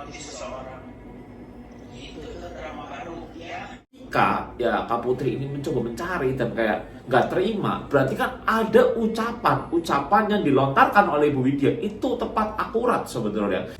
mati seseorang. Itu drama baru ya. Kak Putri ini mencoba mencari dan kayak nggak terima, berarti kan ada ucapan yang dilontarkan oleh Ibu Widya itu tepat akurat sebenarnya.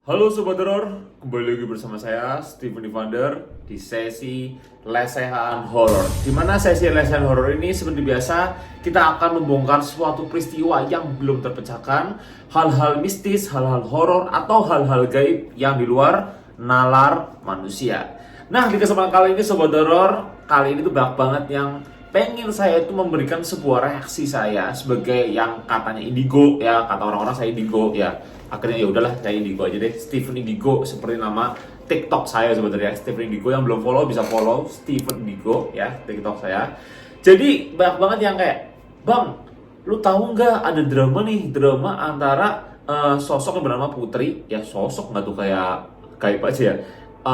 Halo Sobat Horor, kembali lagi bersama saya Steven Evander di sesi lesehan horor. Dimana sesi lesehan horor ini seperti biasa kita akan membongkar suatu peristiwa yang belum terpecahkan, hal-hal mistis, hal-hal horor atau hal-hal gaib yang di luar nalar manusia. Nah, di kesempatan kali ini Sobat Horor, kali ini tuh banyak banget yang pengen saya itu memberikan sebuah reaksi saya sebagai yang katanya indigo ya, kata orang-orang saya indigo ya. Akhirnya ya udahlah saya indigo aja deh, Steven Indigo seperti nama TikTok saya sebenarnya. Steven Indigo, yang belum follow bisa follow Steven Indigo ya TikTok saya. Jadi banyak banget yang kayak, "Bang, lu tahu nggak ada drama antara sosok yang bernama Putri, ya sosok nggak tuh kayak gaib aja ya,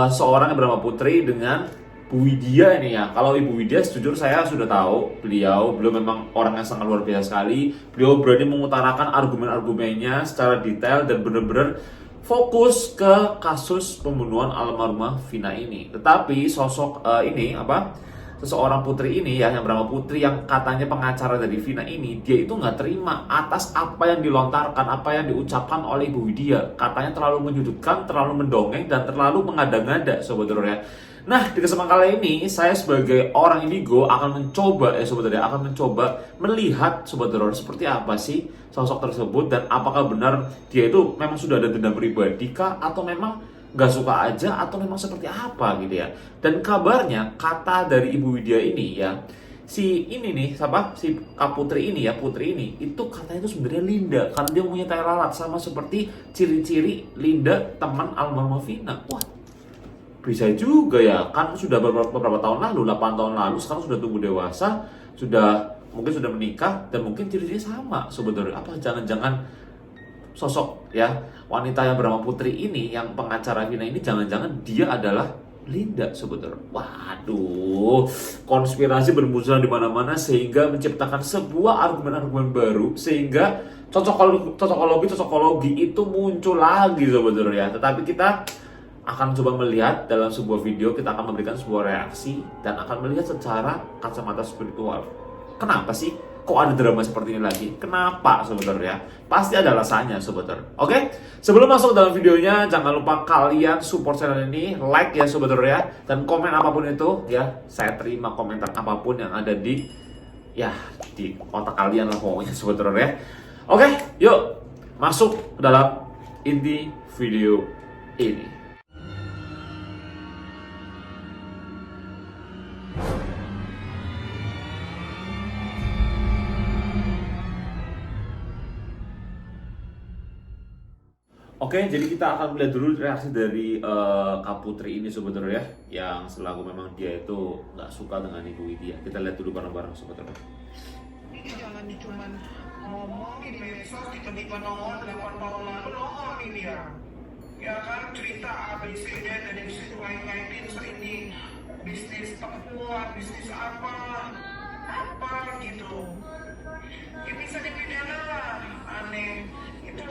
seorang yang bernama Putri dengan Bu Widya ini ya." Kalau Ibu Widya, jujur saya sudah tahu beliau memang orang yang sangat luar biasa sekali. Beliau berani mengutarakan argumen-argumennya secara detail dan benar-benar fokus ke kasus pembunuhan almarhumah Vina ini. Tetapi sosok seseorang Putri ini ya, yang bernama Putri, yang katanya pengacara dari Vina ini, dia itu nggak terima atas apa yang dilontarkan, apa yang diucapkan oleh Ibu Widya. Katanya terlalu menyudutkan, terlalu mendongeng, dan terlalu mengada-ngada Sobat Horor ya. Nah, di kesempatan kali ini saya sebagai orang indigo akan mencoba melihat Sobat Horor seperti apa sih sosok tersebut, dan apakah benar dia itu memang sudah ada dendam pribadi kah, atau memang gak suka aja, atau memang seperti apa gitu ya. Dan kabarnya kata dari Ibu Widya ini ya, si Kak Putri ini itu katanya itu sebenarnya Linda, karena dia punya tai lalat sama seperti ciri-ciri Linda teman almarhumah Vina. Wah, bisa juga ya, kan sudah beberapa tahun lalu, 8 tahun lalu, sekarang sudah tumbuh dewasa, mungkin sudah menikah, dan mungkin ciri-cirinya sama sebetulnya. Apa jangan-jangan sosok ya wanita yang bernama Putri ini, yang pengacara Vina ini, jangan-jangan dia adalah Linda sebetulnya. Waduh, konspirasi bermunculan di mana-mana sehingga menciptakan sebuah argumen-argumen baru, sehingga cocokologi itu muncul lagi sebetulnya. Tetapi kita akan coba melihat dalam sebuah video, kita akan memberikan sebuah reaksi dan akan melihat secara kacamata spiritual. Kenapa sih kok ada drama seperti ini lagi? Kenapa sebenarnya? Pasti ada alasannya sebenarnya. Oke? Sebelum masuk dalam videonya, jangan lupa kalian support channel ini, like ya sebenarnya, dan komen apapun itu ya. Saya terima komentar apapun yang ada di otak kalian lah pokoknya sebenarnya. Oke, yuk masuk ke dalam inti video ini. Oke, jadi kita akan melihat dulu reaksi dari Kak Putri ini sebenarnya, yang selaku memang dia itu nggak suka dengan Ibu Widya. Kita lihat dulu bareng-bareng sebenarnya. Ini jangan cuma ngomong di medsos, tiba-tiba nongol 8 tahun lalu nongol nih dia. Ya kan, cerita ABC dari situ ngait-ngaitin ini bisnis perempuan, bisnis apa gitu. Ya bisa dipidana lah, aneh. Itu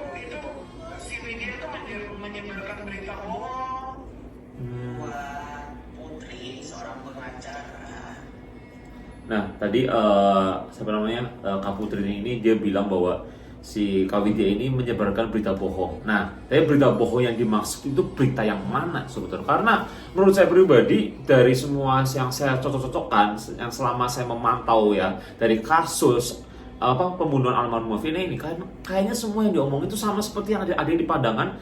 si media itu menyebarkan berita bohong. Wah, Putri seorang pengacara. Nah, tadi Kak Putri ini dia bilang bahwa si Kak Widya ini menyebarkan berita bohong. Nah, tapi berita bohong yang dimaksud itu berita yang mana sebetulnya? Karena menurut saya pribadi, dari semua yang saya cocok-cocokkan, yang selama saya memantau ya, dari kasus pembunuhan almarhumah Vina ini, kayaknya semua yang diomongin itu sama seperti yang ada di pandangan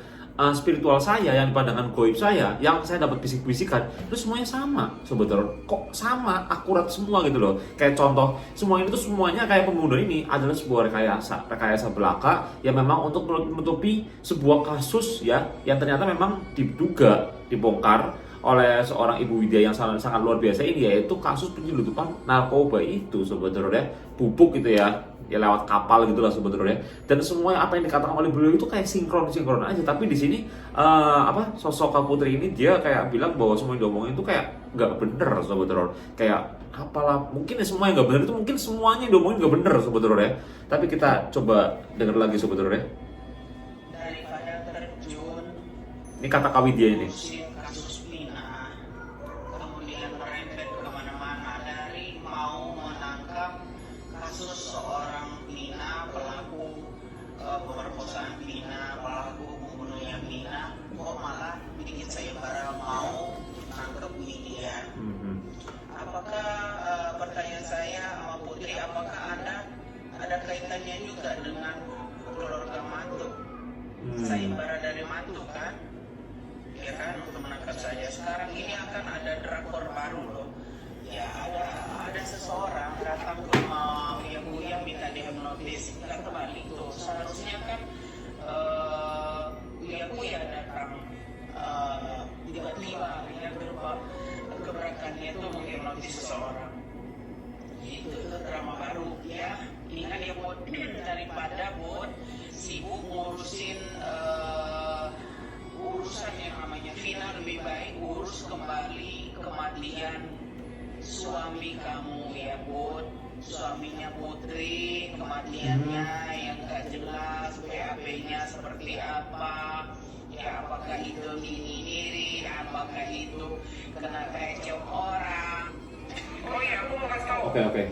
spiritual saya, yang di pandangan goib saya, yang saya dapat bisik-bisikan, itu semuanya sama sebetulnya. Kok sama, akurat semua gitu loh. Kayak contoh, semuanya kayak pembunuhan ini adalah sebuah rekayasa belaka yang memang untuk menutupi sebuah kasus ya, yang ternyata memang dibongkar oleh seorang Ibu Widya yang sangat, sangat luar biasa ini, yaitu kasus penyeludupan narkoba itu sebetulnya, pupuk gitu ya lewat kapal gitulah sebetulnya. Dan semua apa yang dikatakan oleh beliau itu kayak sinkron aja. Tapi di sini sosok Kak Putri ini dia kayak bilang bahwa semua yang diomongin itu kayak nggak bener sebetulnya. Kayak apalah, mungkin semua yang nggak bener itu mungkin semuanya yang diomongin nggak bener sebetulnya. Tapi kita coba dengar lagi sebetulnya. Daripada terjun Ini kata Kak Widya ini. ngurusin kasus Vina, kemudian merembet kemana-mana, dari mau menangkap kasus seorang Vina, pelaku pemerkosaan Vina, pelaku pembunuhnya Vina, kok malah bikin sayembara mau nangkep Widya. Apakah pertanyaan saya sama Putri, apakah ada kaitannya juga dengan keluarga mantu? Sayembara dari mantu kan? Ya kan, untuk menangkap saja. Sekarang ini akan ada drakor baru loh. Ya ada seseorang datang ke Uya minta dihipnotis, nggak kembali tuh. Seharusnya kan Uya datang tiba-tiba ya gebrakannya itu menghipnotis seseorang. Itu drama baru ya. Ingat ya Bud, daripada Bud sibuk ngurusin urusan yang namanya Vina, lebih baik urus kembali kematian suami kamu ya Bud, suaminya Putri, kematiannya yang gak jelas, BAP-nya seperti apa, ya apakah itu bunuh diri, apakah itu kena kecok orang. Oh iya, aku mau kasih tahu. Oke.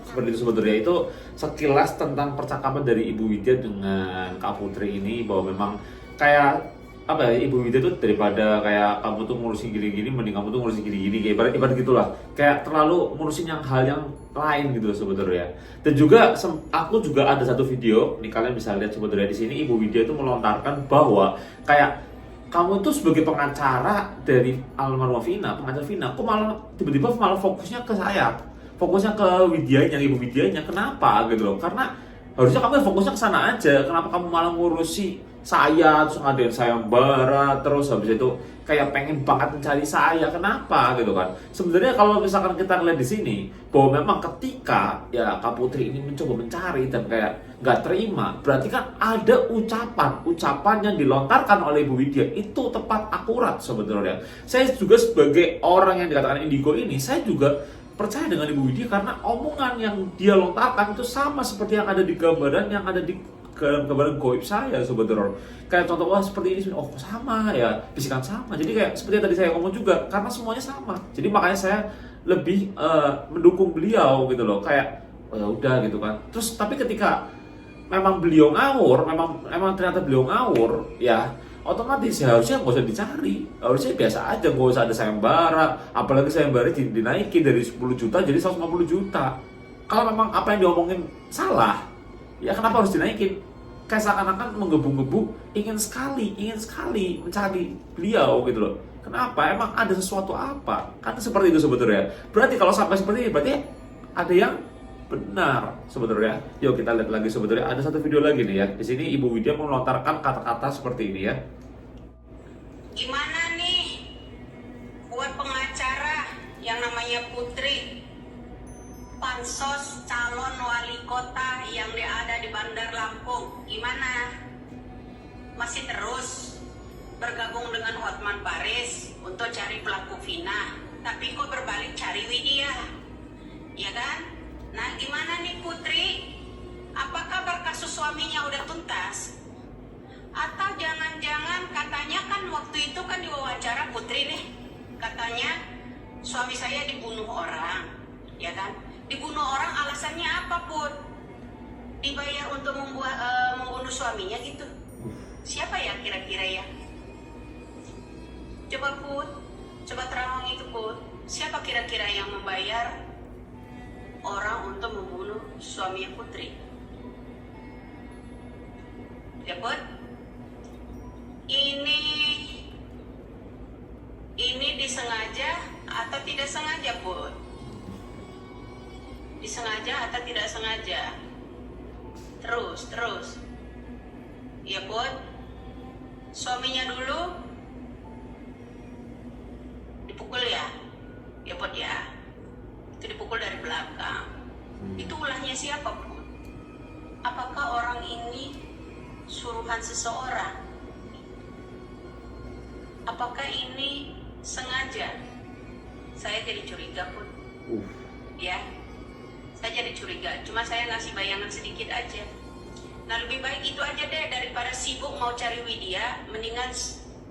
Seperti itu sebetulnya, itu sekilas tentang percakapan dari Ibu Widya dengan Kak Putri ini, bahwa memang kayak apa ya, Ibu Widya tuh daripada kayak kamu tuh ngurusin gini-gini, mending kamu tuh ngurusin gini-gini, kayak ibarat gitulah, kayak terlalu ngurusin hal yang lain gitu sebetulnya. Dan juga aku juga ada satu video, nih kalian bisa lihat sebetulnya di sini Ibu Widya itu melontarkan bahwa kayak kamu tuh sebagai pengacara dari almarhumah Vina, pengacara Vina, kok malah tiba-tiba malah fokusnya ke saya, fokusnya ke Widyanya, Ibu Widyanya, kenapa gitu loh? Karena harusnya kamu fokusnya ke sana aja. Kenapa kamu malah ngurusi saya, terus ngadain sayembara, terus habis itu kayak pengen banget mencari saya, kenapa gitu kan? Sebenarnya kalau misalkan kita lihat di sini bahwa memang ketika ya Kak Putri ini mencoba mencari dan kayak nggak terima, berarti kan ada ucapan yang dilontarkan oleh Ibu Widya itu tepat akurat sebetulnya. Saya juga sebagai orang yang dikatakan indigo ini, saya juga percaya dengan Ibu Widya karena omongan yang dia lontarkan itu sama seperti yang ada di gambaran yang ada di gambaran goib saya sebetulnya. Kayak contoh, wah seperti ini, oh sama ya, bisikan sama. Jadi kayak seperti yang tadi saya ngomong juga, karena semuanya sama. Jadi makanya saya lebih mendukung beliau gitu loh. Kayak oh ya udah gitu kan. Terus tapi ketika memang beliau ngawur, memang ternyata beliau ngawur, ya otomatis ya harusnya nggak usah dicari, harusnya biasa aja, nggak usah ada sayembara, apalagi sayembara dinaikin dari 10 juta jadi 150 juta. Kalau memang apa yang diomongin salah, ya kenapa harus dinaikin? Kayak seakan-akan menggebu-gebu ingin sekali mencari beliau gitu loh. Kenapa? Emang ada sesuatu apa? Kan seperti itu sebetulnya. Berarti kalau sampai seperti ini, berarti ada yang benar sebetulnya. Yuk kita lihat lagi sebetulnya. Ada satu video lagi nih ya. Di sini Ibu Widya melontarkan kata-kata seperti ini ya. Gimana nih buat pengacara yang namanya Putri, pansos calon wali kota yang ada di Bandar Lampung, gimana? Masih terus bergabung dengan Hotman Paris untuk cari pelaku Vina, tapi kok berbalik cari Widya, ya kan? Nah gimana nih Putri? Apa kabar kasus suaminya udah tuntas? Atau jangan-jangan katanya kan waktu itu kan diwawancara Putri nih, katanya suami saya dibunuh orang, ya kan? Dibunuh orang alasannya apa Put? Dibayar untuk membunuh suaminya gitu. Siapa ya kira-kira ya? Coba Put, coba terawang itu Put. Siapa kira-kira yang membayar orang untuk membunuh suaminya Putri? Ya Put? Ini disengaja atau tidak sengaja Put? Disengaja atau tidak sengaja? Terus. Ya Put? Suaminya dulu dipukul ya Put ya, itu dipukul dari belakang. Itu ulahnya siapa Put? Apakah orang ini suruhan seseorang? Apakah ini sengaja? Saya jadi curiga Put. Ya, saya jadi curiga. Cuma saya ngasih bayangan sedikit aja. Nah, lebih baik itu aja deh, daripada sibuk mau cari Widya. Mendingan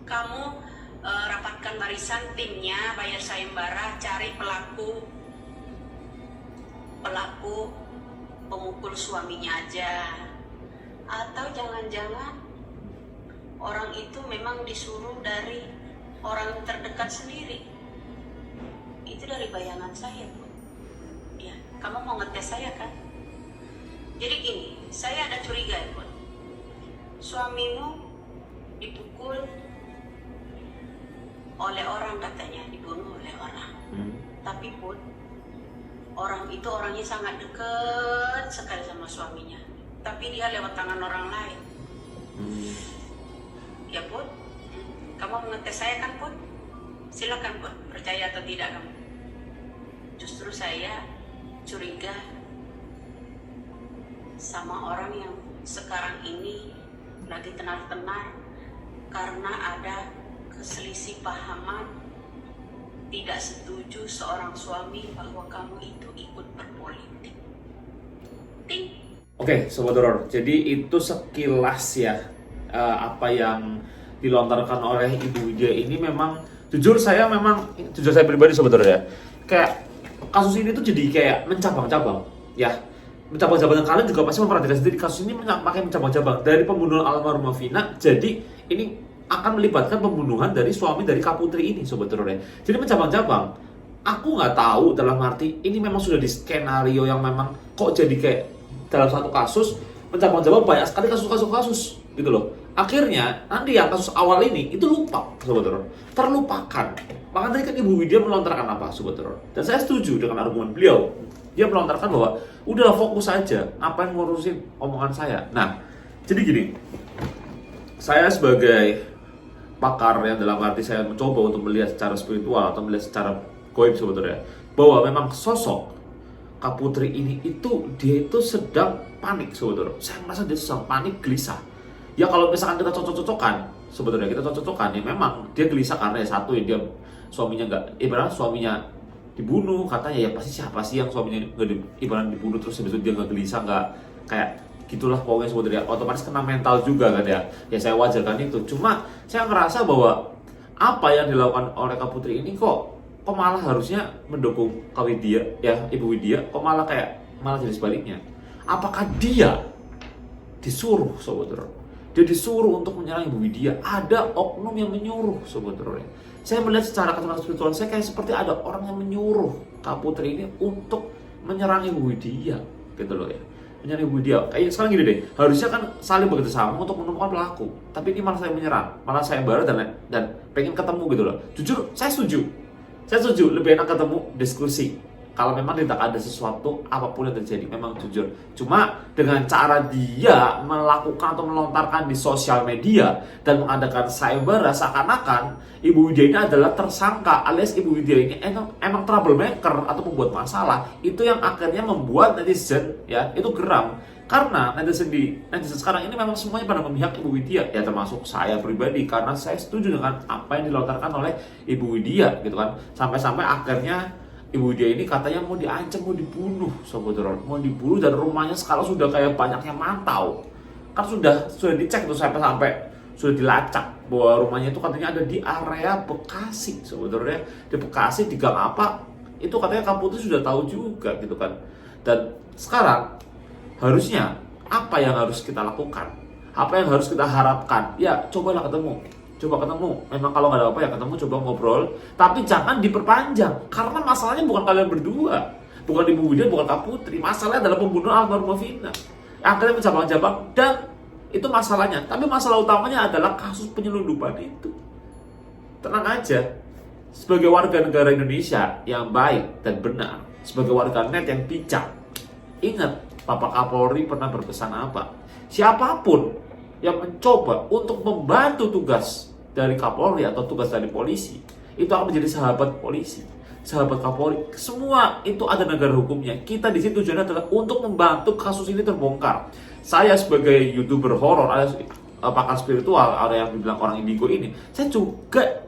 kamu rapatkan barisan timnya, bayar sayembara, cari pelaku pemukul suaminya aja. Atau jangan-jangan orang itu memang disuruh dari orang terdekat sendiri. Itu dari bayangan saya, Bu. Ya, kamu mau ngetes saya kan? Jadi gini, saya ada curiga, Bu. Suamimu dipukul oleh orang, katanya dibunuh oleh orang. Tapi Put, orang itu orangnya sangat dekat sekali sama suaminya. Tapi dia lewat tangan orang lain. Ya Put, kamu mengetes saya kan Put? Silakan Put, percaya atau tidak kamu. Justru saya curiga sama orang yang sekarang ini lagi tenar-tenar karena ada keselisih pahaman, tidak setuju seorang suami bahwa kamu itu ikut berpolitik. Ting. Oke, Sobat Horor, jadi itu sekilas ya apa yang dilontarkan oleh Ibu Widya ini memang jujur saya pribadi Sobat Horor ya, kayak kasus ini tuh jadi kayak mencabang-cabang ya. Mencabang-cabang, dan kalian juga pasti memperhatikan sendiri kasus ini makin mencabang-cabang dari pembunuhan almarhumah Vina. Jadi ini akan melibatkan pembunuhan dari suami dari Kak Putri ini Sobat Horor ya. Jadi mencabang-cabang. Aku nggak tahu dalam arti ini memang sudah di skenario yang memang kok jadi kayak dalam satu kasus mencabang-cabang banyak sekali kasus gitu loh. Akhirnya nanti yang kasus awal ini itu lupa Sobat Horor, terlupakan. Makanya tadi kan Ibu Widya melontarkan apa Sobat Horor, dan saya setuju dengan argumen beliau. Dia melontarkan bahwa udah fokus aja, ngapain ngurusin omongan saya. Nah, jadi gini, saya sebagai pakar yang dalam arti saya mencoba untuk melihat secara spiritual atau melihat secara goib sebetulnya, bahwa memang sosok Kak Putri ini itu dia itu sedang panik sebetulnya. Saya merasa dia sedang panik, gelisah. Ya kalau misalkan kita cocok-cocokan sebetulnya, kita cocok-cocokan ya memang dia gelisah karena ya satu ya dia suaminya ibarat suaminya dibunuh, katanya ya pasti siapa sih yang suaminya ibarat dibunuh terus habis itu dia nggak gelisah, nggak kayak gitulah pokoknya sebetulnya, otomatis kena mental juga kan ya. Ya saya wajarkan itu. Cuma saya ngerasa bahwa apa yang dilakukan oleh Kak Putri ini kok malah harusnya mendukung Kak Widya ya, Ibu Widya, kok malah jadi sebaliknya. Apakah dia disuruh Sobat Horor? Dia disuruh untuk menyerang Ibu Widya. Ada oknum yang menyuruh Sobat Horor. Saya melihat secara kacamata spiritual saya kayak seperti ada orang yang menyuruh Kak Putri ini untuk menyerang Ibu Widya gitu loh ya. Menyerang Ibu Widya. Kayak sekarang gini deh, harusnya kan saling bekerja sama untuk menemukan pelaku. Tapi ini malah saya menyerang, malah saya barat dan pengen ketemu gitu loh. Jujur saya setuju lebih enak ketemu diskusi. Kalau memang tidak ada sesuatu apapun yang terjadi, memang jujur. Cuma dengan cara dia melakukan atau melontarkan di sosial media dan mengadakan sayembara seakan-akan Ibu Widya ini adalah tersangka, alias Ibu Widya ini emang troublemaker atau membuat masalah. Itu yang akhirnya membuat netizen ya itu geram. Karena netizen sekarang ini memang semuanya pada memihak Ibu Widya, ya termasuk saya pribadi, karena saya setuju dengan apa yang dilontarkan oleh Ibu Widya gitu kan. Sampai-sampai akhirnya Ibu Widya ini katanya mau diancam, mau dibunuh Sobat Horor, mau dibunuh, dan rumahnya sekarang sudah kayak banyak yang mantau. Kan sudah dicek tuh sampai sudah dilacak bahwa rumahnya itu katanya ada di area Bekasi Sobat Horor ya. Di Bekasi di gang apa itu katanya Kak Putri sudah tahu juga gitu kan. Dan sekarang harusnya apa yang harus kita lakukan? Apa yang harus kita harapkan? Ya coba ketemu. Memang kalau nggak ada apa ya ketemu, coba ngobrol. Tapi jangan diperpanjang. Karena masalahnya bukan kalian berdua, bukan Ibu Widya, bukan Kak Putri. Masalahnya adalah pembunuhan almarhumah Vina. Akhirnya mencabang-cabang dan itu masalahnya. Tapi masalah utamanya adalah kasus penyelundupan itu. Tenang aja. Sebagai warga negara Indonesia yang baik dan benar, sebagai warga net yang bijak, ingat Bapak Kapolri pernah berpesan apa? Siapapun yang mencoba untuk membantu tugas dari Kapolri atau tugas dari polisi, itu akan menjadi sahabat polisi, sahabat Kapolri. Semua itu ada negara hukumnya. Kita di situ tujuannya adalah untuk membantu kasus ini terbongkar. Saya sebagai YouTuber horor, ada pakar spiritual, ada yang dibilang orang indigo ini, saya juga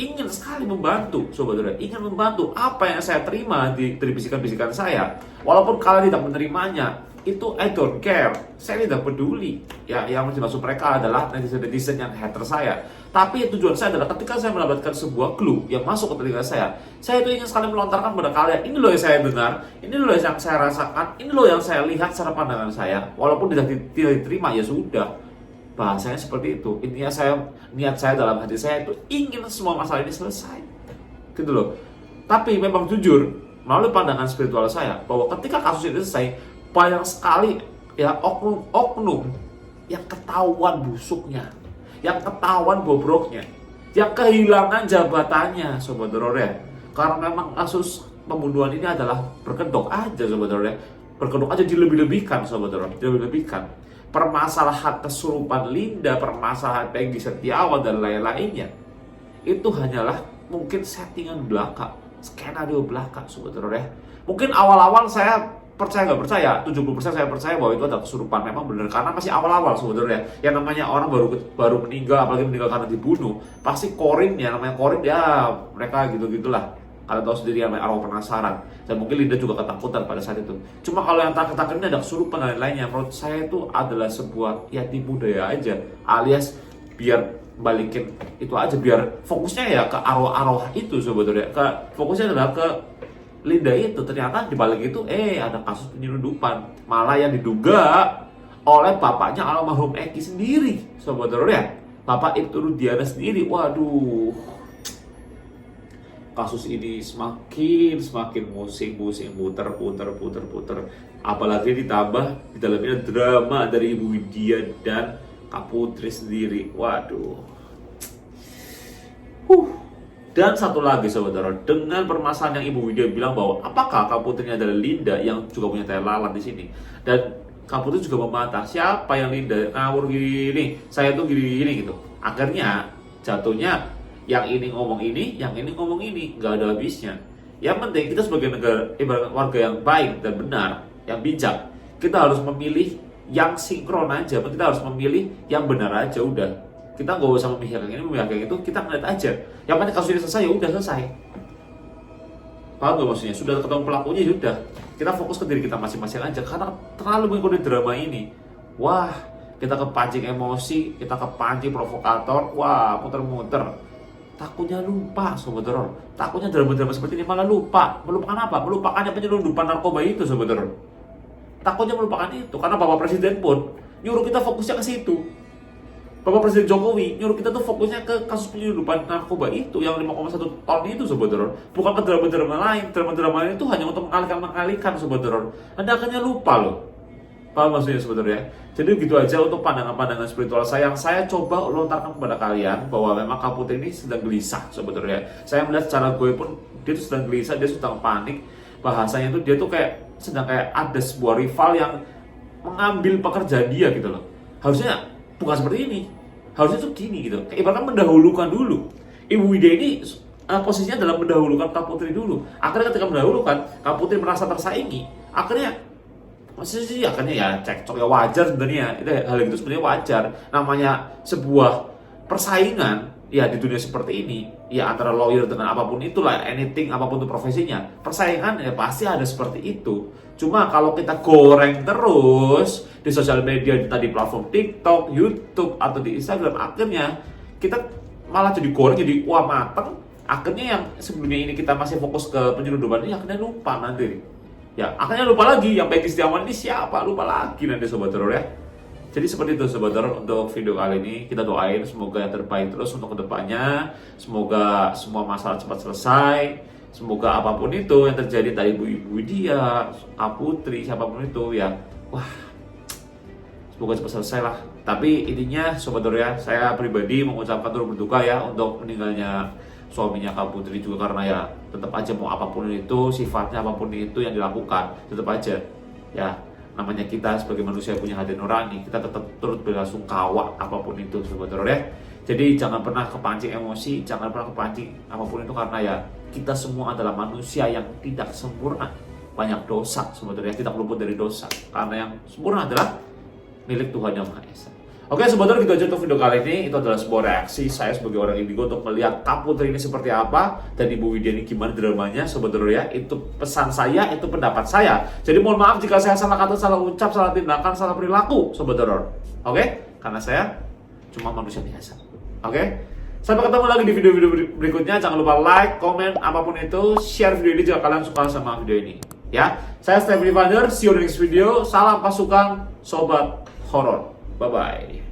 ingin sekali membantu, saudara. Ingin membantu apa yang saya terima dari bisikan-bisikan saya. Walaupun kalian tidak menerimanya, itu I don't care. Saya tidak peduli. Ya, yang dimaksud mereka adalah netizen-netizen yang hater saya. Tapi tujuan saya adalah ketika saya mendapatkan sebuah clue yang masuk ke telinga saya itu ingin sekali melontarkan kepada kalian. Ini loh yang saya dengar, ini loh yang saya rasakan, ini loh yang saya lihat secara pandangan saya. Walaupun tidak diterima, ya sudah. Bahasanya seperti itu. Intinya niat saya dalam hati saya itu ingin semua masalah ini selesai, gitu loh. Tapi memang jujur, melalui pandangan spiritual saya, bahwa ketika kasus ini selesai, banyak sekali ya oknum-oknum yang ketahuan busuknya, yang ketahuan bobroknya, yang kehilangan jabatannya, sobat horor ya. Karena memang kasus pembunuhan ini adalah berkedok aja, sobat horor ya. Berkedok aja, dilebih-lebihkan, sobat horor, dilebih-lebihkan. Permasalahan kesurupan Linda, permasalahan Peggy Setiawan dan lain-lainnya, itu hanyalah mungkin settingan belaka, skenario belaka, sobat horor ya. Mungkin awal-awal saya percaya nggak percaya, 70% saya percaya bahwa itu adalah kesurupan, memang benar, karena masih awal-awal, sobat horor ya. Yang namanya orang baru meninggal, apalagi meninggal karena dibunuh, pasti korin ya, namanya korin ya, mereka gitu-gitulah. Kalian tahu sendiri yang arwah penasaran, dan mungkin Linda juga ketakutan pada saat itu. Cuma kalau yang terakhir ini ada kesurupan dan lain-lainnya, menurut saya itu adalah sebuah ya tipu daya aja, alias biar balikin itu aja, biar fokusnya ya ke arwah-arwah itu, sobat horor. Fokusnya adalah ke Linda itu. Ternyata di balik itu ada kasus penyelundupan, malah yang diduga oleh bapaknya almarhum Eki sendiri, sobat horor ya. Bapak Ibtu Rudiana sendiri. Waduh, kasus ini semakin musing, puter. Apalagi ditambah di dalamnya drama dari Ibu Widya dan Kak Putri sendiri. Waduh. Dan satu lagi, saudara, dengan permasalahan yang Ibu Widya bilang bahwa apakah Kak Putri ini adalah Linda yang juga punya tai lalat di sini, dan Kak Putri juga membantah siapa yang Linda ngawur gini, saya tuh gini gitu. Akhirnya jatuhnya yang ini ngomong ini, yang ini ngomong ini, nggak ada habisnya. Yang penting kita sebagai warga yang baik dan benar, yang bijak, kita harus memilih yang sinkron aja. Kita harus memilih yang benar aja, udah. Kita nggak usah memihak yang ini, memihak yang itu. Kita ngeliat aja. Yang penting kasus ini selesai, ya udah selesai. Paham nggak maksudnya? Sudah ketemu pelakunya, ya udah. Kita fokus ke diri kita masing-masing aja. Karena terlalu mengikuti drama ini, wah, kita kepancing emosi, kita kepancing provokator, wah, muter-muter. Takutnya lupa, sobat horor. Takutnya drama-drama seperti ini malah lupa. Melupakan apa? Melupakannya penyelundupan narkoba itu, sobat horor. Takutnya melupakan itu, karena Bapak Presiden pun nyuruh kita fokusnya ke situ. Bapak Presiden Jokowi nyuruh kita tuh fokusnya ke kasus penyelundupan narkoba itu yang 5,1 ton itu, sobat horor. Bukan ke drama-drama lain. Drama-drama lain itu hanya untuk mengalihkan, sobat horor. Anda akhirnya lupa loh. Paham maksudnya, sobat horor ya? Jadi gitu aja untuk pandangan-pandangan spiritual saya yang saya coba lontarkan kepada kalian, bahwa memang Kak Putri ini sedang gelisah, sobat horor ya. Saya melihat secara gue pun dia tuh sedang gelisah, dia sedang panik. Bahasanya tuh dia tuh sedang kayak ada sebuah rival yang mengambil pekerjaan dia gitu loh. Harusnya bukan seperti ini. Harusnya tuh gini gitu. Kayak ibaratnya mendahulukan dulu. Ibu Widya ini posisinya adalah mendahulukan Kak Putri dulu. Akhirnya ketika mendahulukan, Kak Putri merasa tersaingi. Akhirnya ya cekcok, ya wajar sebenarnya. Itu hal itu sebenarnya wajar. Namanya sebuah persaingan ya di dunia seperti ini, ya antara lawyer dengan apapun itulah, anything apapun itu profesinya, persaingan ya pasti ada seperti itu. Cuma kalau kita goreng terus di sosial media, di platform TikTok, YouTube atau di Instagram, akhirnya kita malah jadi goreng, jadi wah mateng. Akhirnya yang sebelumnya ini kita masih fokus ke penyelundupan ini, akhirnya lupa nanti. Ya, akhirnya lupa lagi yang Peggy Setiawan ini siapa, lupa lagi nanti, sobat horor ya. Jadi seperti itu, sobat horor, untuk video kali ini. Kita doain semoga yang terbaik terus untuk kedepannya. Semoga semua masalah cepat selesai. Semoga apapun itu yang terjadi tadi Ibu Widya, Kak Putri, siapapun itu ya, wah, semoga cepat selesai lah. Tapi intinya, sobat horor ya, saya pribadi mengucapkan turut berduka ya untuk meninggalnya suaminya Kak Putri juga, karena ya tetap aja mau apapun itu sifatnya, apapun itu yang dilakukan, tetap aja ya namanya kita sebagai manusia punya hati nurani, kita tetap turut berlasungkawa apapun itu, sobat horor ya. Jadi jangan pernah kepancing emosi, jangan pernah kepancing apapun itu, karena ya kita semua adalah manusia yang tidak sempurna. Banyak dosa sebetulnya, kita luput dari dosa. Karena yang sempurna adalah milik Tuhan Yang Maha Esa. Oke Sobat Horor, gitu aja untuk video kali ini. Itu adalah sebuah reaksi saya sebagai orang indigo untuk melihat Kak Putri ini seperti apa, dan Ibu Widya ini gimana dramanya Sobat Horor ya. Itu pesan saya, itu pendapat saya. Jadi mohon maaf jika saya salah kata, salah ucap, salah tindakan, salah perilaku Sobat Horor. Oke? Karena saya cuma manusia biasa. Oke? Sampai ketemu lagi di video-video berikutnya. Jangan lupa like, komen, apapun itu. Share video ini jika kalian suka sama video ini. Ya, saya Stephen Evander. See you in the next video. Salam pasukan Sobat Horor. Bye-bye.